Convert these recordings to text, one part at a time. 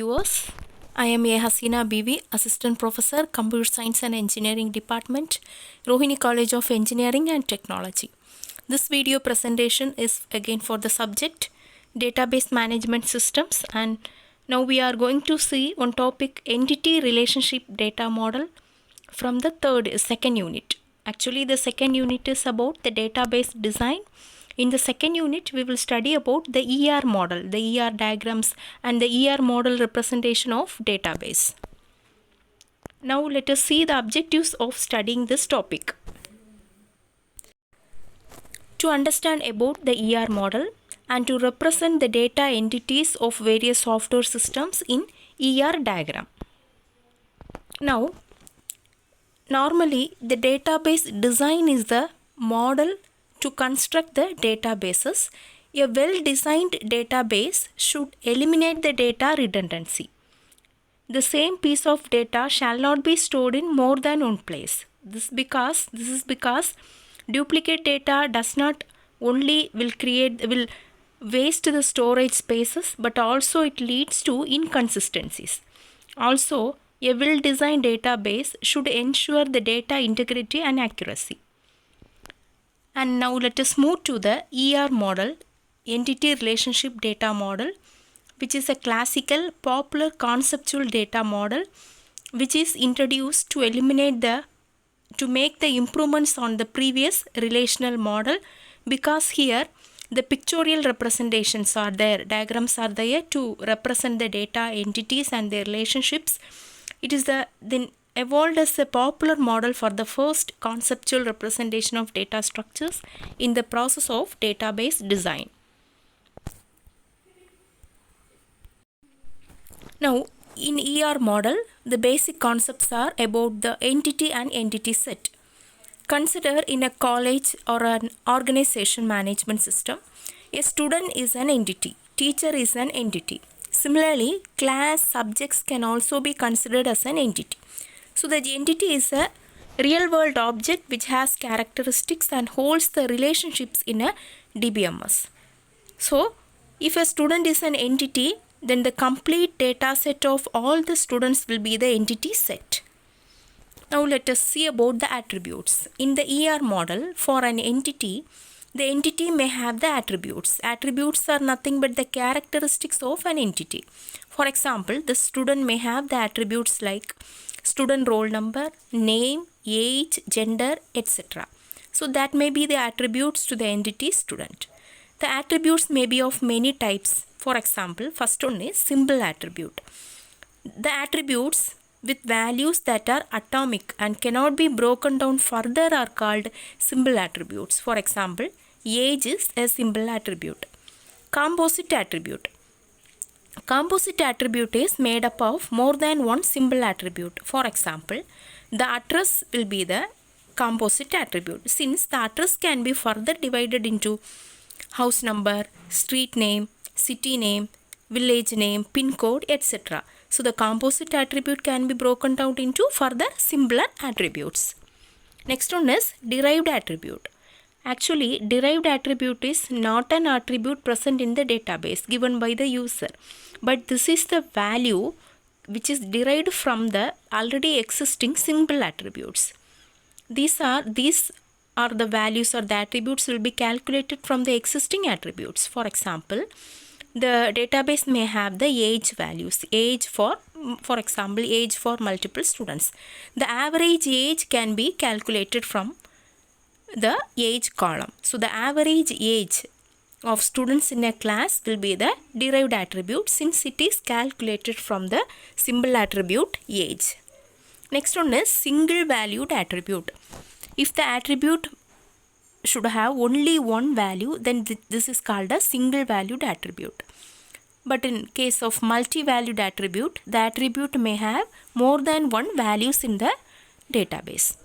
viewers. I am A. Hasina Bibi, Assistant Professor, Computer Science and Engineering Department, Rohini College of Engineering and Technology. This video presentation is again for the subject Database Management Systems, and now we are going to see one topic Entity Relationship Data Model from the second unit. Actually, the second unit is about the database design. In the second unit, we will study about the ER model, the ER diagrams and the ER model representation of database. Now let us see the objectives of studying this topic. To understand about the ER model and to represent the data entities of various software systems in ER diagram. Now, normally the database design is the model to construct the databases. A well-designed database should eliminate the data redundancy. The same piece of data shall not be stored in more than one place. This is because duplicate data does not only will waste the storage spaces, but also it leads to inconsistencies. Also, a well-designed database should ensure the data integrity and accuracy. And now let us move to the ER model, Entity Relationship Data Model, which is a classical, popular conceptual data model which is introduced to make the improvements on the previous relational model, because here the pictorial representations are there, diagrams are there to represent the data entities and their relationships. It is then evolved as a popular model for the first conceptual representation of data structures in the process of database design. Now, in ER model, the basic concepts are about the entity and entity set. Consider in a college or an organization management system, a student is an entity, teacher is an entity. Similarly, class subjects can also be considered as an entity. So the entity is a real world object which has characteristics and holds the relationships in a DBMS. So if a student is an entity, then the complete data set of all the students will be the entity set. Now let us see about the attributes. In the ER model, for an entity, the entity may have the attributes. Attributes are nothing but the characteristics of an entity. For example, the student may have the attributes like student roll number, name, age, gender, etc. So that may be the attributes to the entity student. The attributes may be of many types. For example, first one is symbol attribute. The attributes with values that are atomic and cannot be broken down further are called symbol attributes. For example, age is a symbol attribute. Composite attribute. Composite attribute is made up of more than one symbol attribute. For example, the address will be the composite attribute, since the address can be further divided into house number, street name, city name, village name, pin code, etc. So the composite attribute can be broken down into further similar attributes. Next one is derived attribute. Actually, derived attribute is not an attribute present in the database given by the user, but this is the value which is derived from the already existing symbol attributes. These are the values or the attributes will be calculated from the existing attributes. For example, the database may have the age values, for example, age for multiple students. The average age can be calculated from the age column. So the average age of students in a class will be the derived attribute, since it is calculated from the symbol attribute age. Next one is single valued attribute. If the attribute should have only one value, then this is called a single valued attribute. But in case of multi-valued attribute, the attribute may have more than one values in the database.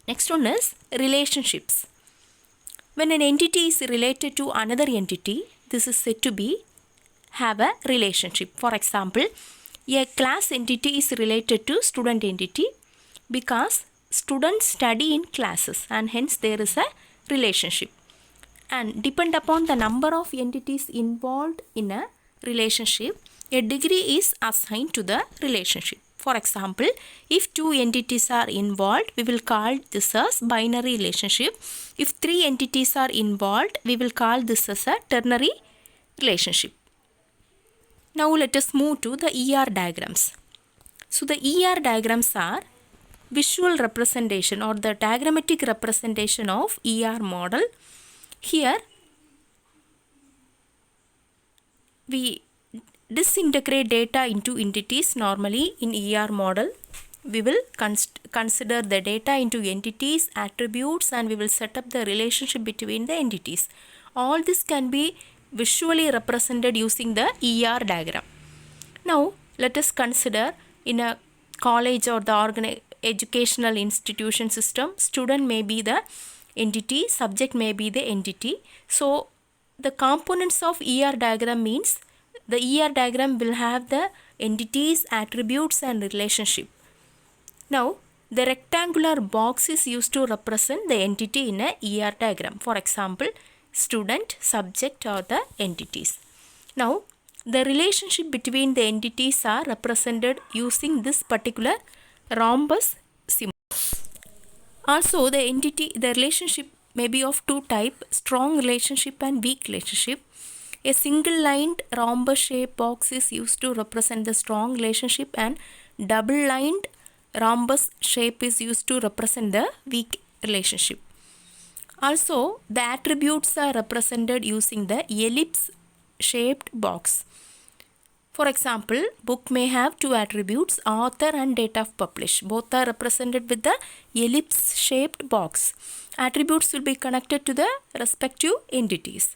Next one is relationships. When an entity is related to another entity, this is said to have a relationship. For example, a class entity is related to student entity because students study in classes and hence there is a relationship. And depend upon the number of entities involved in a relationship, a degree is assigned to the relationship. For example, if two entities are involved, we will call this as binary relationship. If three entities are involved, we will call this as a ternary relationship. Now let us move to the ER diagrams. So the ER diagrams are visual representation or the diagrammatic representation of ER model. Here we disintegrate data into entities. Normally in ER model we will consider the data into entities, attributes, and we will set up the relationship between the entities. All this can be visually represented using the ER diagram. Now let us consider in a college or the educational institution system, student may be the entity, subject may be the entity. So the components of ER diagram means the ER diagram will have the entities, attributes, and relationship. Now the rectangular box is used to represent the entity in a ER diagram. For example, student, subject, or the entities. Now the relationship between the entities are represented using this particular rhombus symbol. Also the relationship may be of two types: strong relationship and weak relationship. A single lined rhombus shaped box is used to represent the strong relationship, and double lined rhombus shape is used to represent the weak relationship. Also the attributes are represented using the ellipse shaped box. For example, book may have two attributes, author and date of publish. Both are represented with the ellipse shaped box. Attributes will be connected to the respective entities.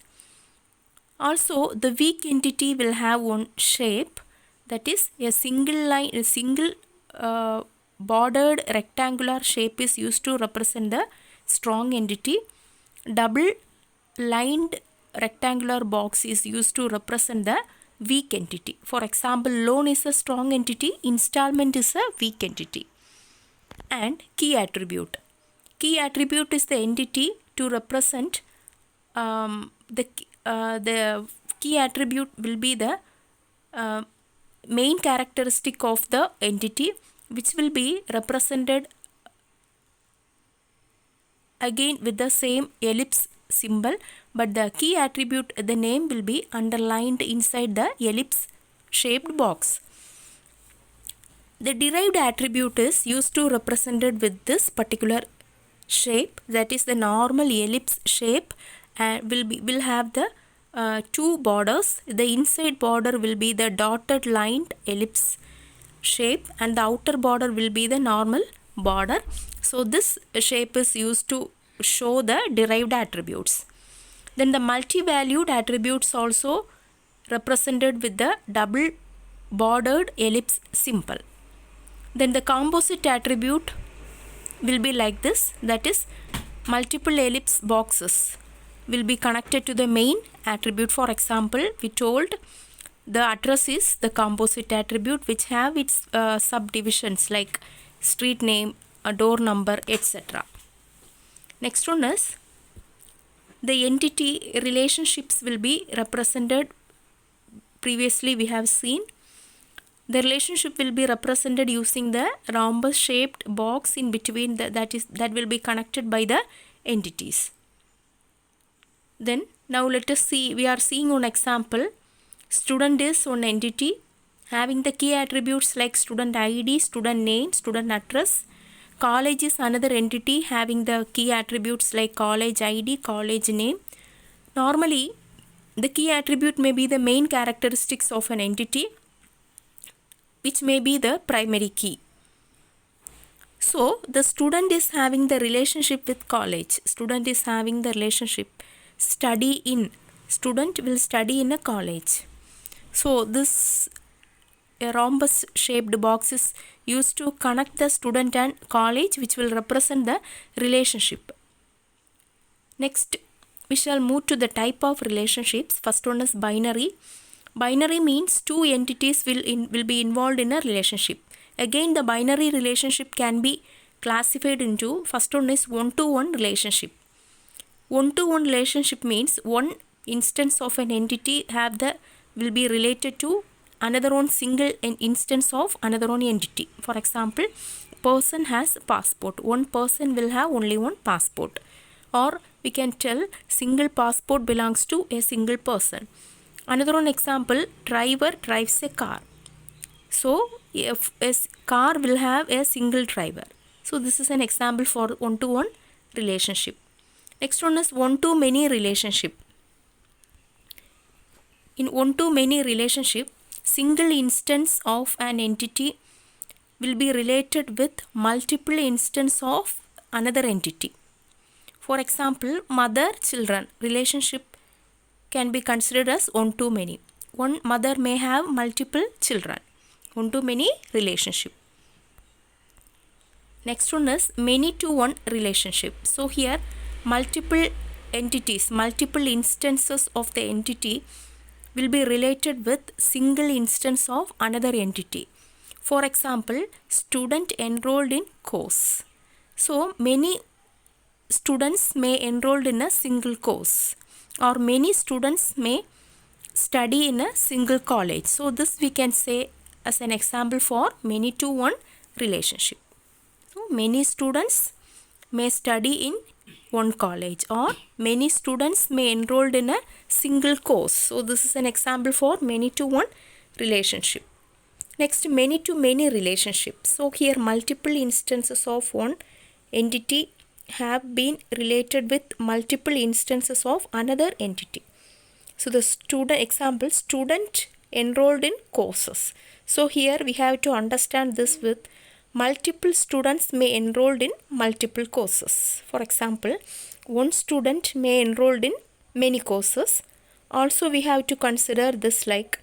Also, the weak entity will have one shape, that is a single line, a single bordered rectangular shape is used to represent the strong entity. Double lined rectangular box is used to represent the weak entity. For example, loan is a strong entity, installment is a weak entity. And key attribute. Key attribute is the entity to represent the key attribute will be the main characteristic of the entity, which will be represented again with the same ellipse symbol, but the key attribute, the name will be underlined inside the ellipse shaped box. The derived attribute is used to represented with this particular shape, that is the normal ellipse shape, and will have the two borders. The inside border will be the dotted lined ellipse shape, and the outer border will be the normal border. So this shape is used to show the derived attributes. Then the multi-valued attributes also represented with the double bordered ellipse symbol. Then the composite attribute will be like this, that is multiple ellipse boxes will be connected to the main attribute. For example, we told the address is the composite attribute, which have its subdivisions like street name, a door number, etc. Next one is the entity relationships will be represented. Previously we have seen the relationship will be represented using the rhombus shaped box in between that will be connected by the entities. Then now let us see, we are seeing one example. Student is one entity having the key attributes like student ID, student name, student address. College is another entity having the key attributes like college ID, college name. Normally, the key attribute may be the main characteristics of an entity, which may be the primary key. So, the student is having the relationship with college. Student is having the relationship study in. Student will study in a college. So, this rhombus shaped box is used to connect the student and college, which will represent the relationship. Next, we shall move to the type of relationships. First one is binary. Binary means two entities will be involved in a relationship. Again, the binary relationship can be classified into, first one is one-to-one relationship. One-to-one relationship means one instance of an entity will be related to another one single instance of another one entity. For example, person has passport. One person will have only one passport. Or we can tell single passport belongs to a single person. Another one example, driver drives a car. So if a car will have a single driver. So this is an example for one-to-one relationship. Next one is one-to-many relationship. In one-to-many relationship, single instance of an entity will be related with multiple instance of another entity. For example, mother-children relationship can be considered as one-to-many. One mother may have multiple children. One-to-many relationship. Next one is many-to-one relationship. So here multiple entities, multiple instances of the entity will be related with single instance of another entity. For example, student enrolled in course. So many students may enrolled in a single course, or many students may study in a single college. So this we can say as an example for many-to-one relationship. So many students may study in one college, or many students may enrolled in a single course. So this is an example for many-to-one relationship. Next, many-to-many relationship. So here multiple instances of one entity have been related with multiple instances of another entity. So the student example, student enrolled in courses. So here we have to understand this with multiple students may enrolled in multiple courses. For example, one student may enrolled in many courses. Also we have to consider this like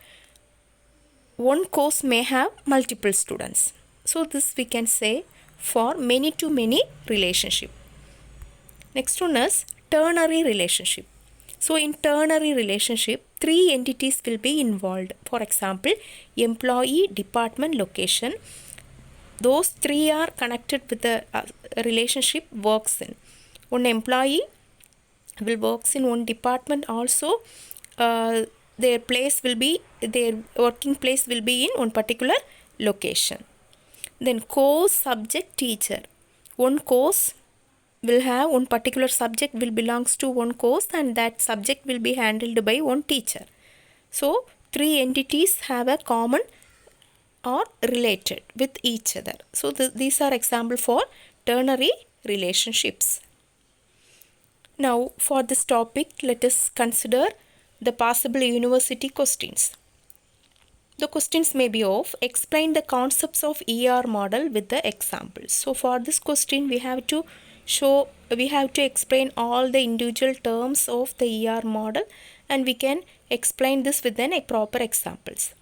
one course may have multiple students. So this we can say for many-to-many relationship. Next one is ternary relationship. So in ternary relationship, three entities will be involved. For example, employee, department, location. Those three are connected with the relationship works in. One employee will works in one department also. Their working place will be in one particular location. Then course, subject, teacher. One course will have one particular subject will belongs to one course, and that subject will be handled by one teacher. So three entities have a common or related with each other. So these are example for ternary relationships. Now for this topic, let us consider the possible university questions. The questions may be of explain the concepts of ER model with the examples. So for this question we have to explain all the individual terms of the ER model, and we can explain this with a proper examples.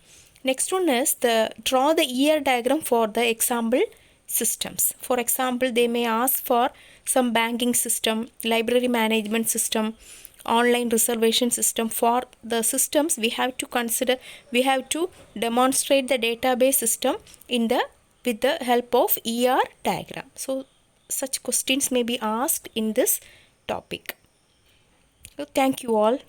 Next one is draw the ER diagram for the example systems. For example, they may ask for some banking system, library management system, online reservation system. For the systems we have to demonstrate the database system with the help of ER diagram. So such questions may be asked in this topic. So thank you all.